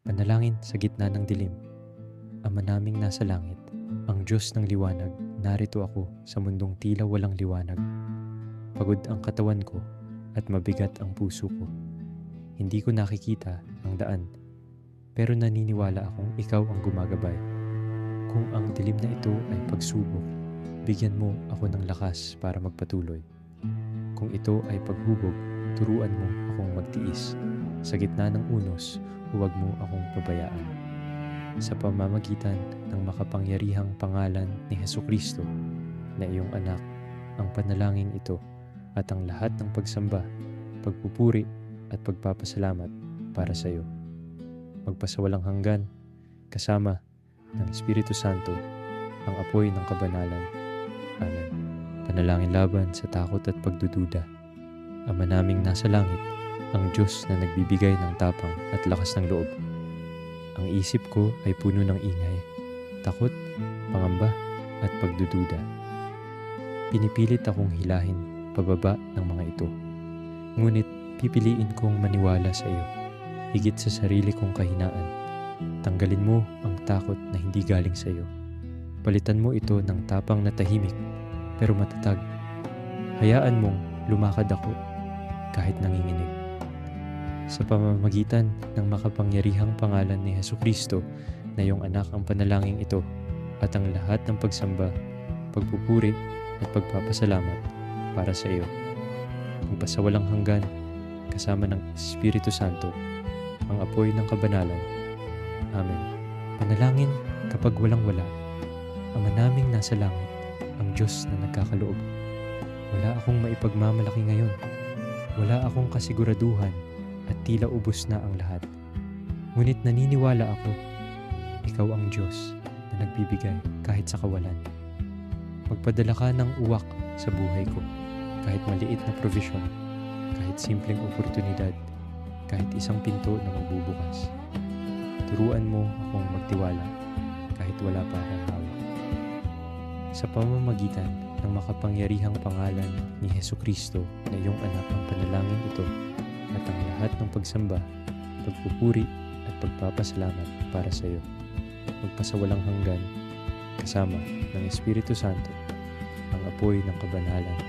Panalangin sa gitna ng dilim. Ama naming nasa langit, ang Diyos ng liwanag, narito ako sa mundong tila walang liwanag. Pagod ang katawan ko at mabigat ang puso ko. Hindi ko nakikita ang daan, pero naniniwala akong ikaw ang gumagabay. Kung ang dilim na ito ay pagsubok, bigyan mo ako ng lakas para magpatuloy. Kung ito ay paghubog, turuan mo akong magtiis. Sa gitna ng unos, huwag mo akong pabayaan. Sa pamamagitan ng makapangyarihang pangalan ni Hesukristo na iyong anak, ang panalangin ito at ang lahat ng pagsamba, pagpupuri at pagpapasalamat para sa iyo. Magpasawalang hanggan, kasama ng Espiritu Santo, ang apoy ng kabanalan. Amen. Panalangin laban sa takot at pagdududa. Ama naming nasa langit, ang Diyos na nagbibigay ng tapang at lakas ng loob. Ang isip ko ay puno ng ingay, takot, pangamba at pagdududa. Pinipilit akong hilahin pababa ng mga ito. Ngunit pipiliin kong maniwala sa iyo, higit sa sarili kong kahinaan. Tanggalin mo ang takot na hindi galing sa iyo. Palitan mo ito ng tapang na tahimik pero matatag. Hayaan mong lumakad ako kahit nanginginig. Sa pamamagitan ng makapangyarihang pangalan ni Hesukristo na iyong anak, ang panalangin ito at ang lahat ng pagsamba, pagpupuri at pagpapasalamat para sa iyo. Magpasawalang hanggan, kasama ng Espiritu Santo, ang apoy ng kabanalan. Amen. Panalangin kapag walang-wala. Ama naming nasa langit, ang Diyos na nagkakaloob. Wala akong maipagmamalaki ngayon. Wala akong kasiguraduhan at tila ubos na ang lahat. Ngunit naniniwala ako, ikaw ang Diyos na nagbibigay kahit sa kawalan. Magpadala ka ng uwak sa buhay ko, kahit maliit na provision, kahit simpleng oportunidad, kahit isang pinto na magbubukas. Turuan mo akong magtiwala kahit wala pa akong hawak. Sa pamamagitan ng makapangyarihang pangalan ni Hesukristo na iyong anak, ang panalangin ito at ang lahat ng pagsamba, pagpupuri at pagpapasalamat para sa iyo. Magpasawalang hanggan, kasama ng Espiritu Santo, ang apoy ng kabanalan.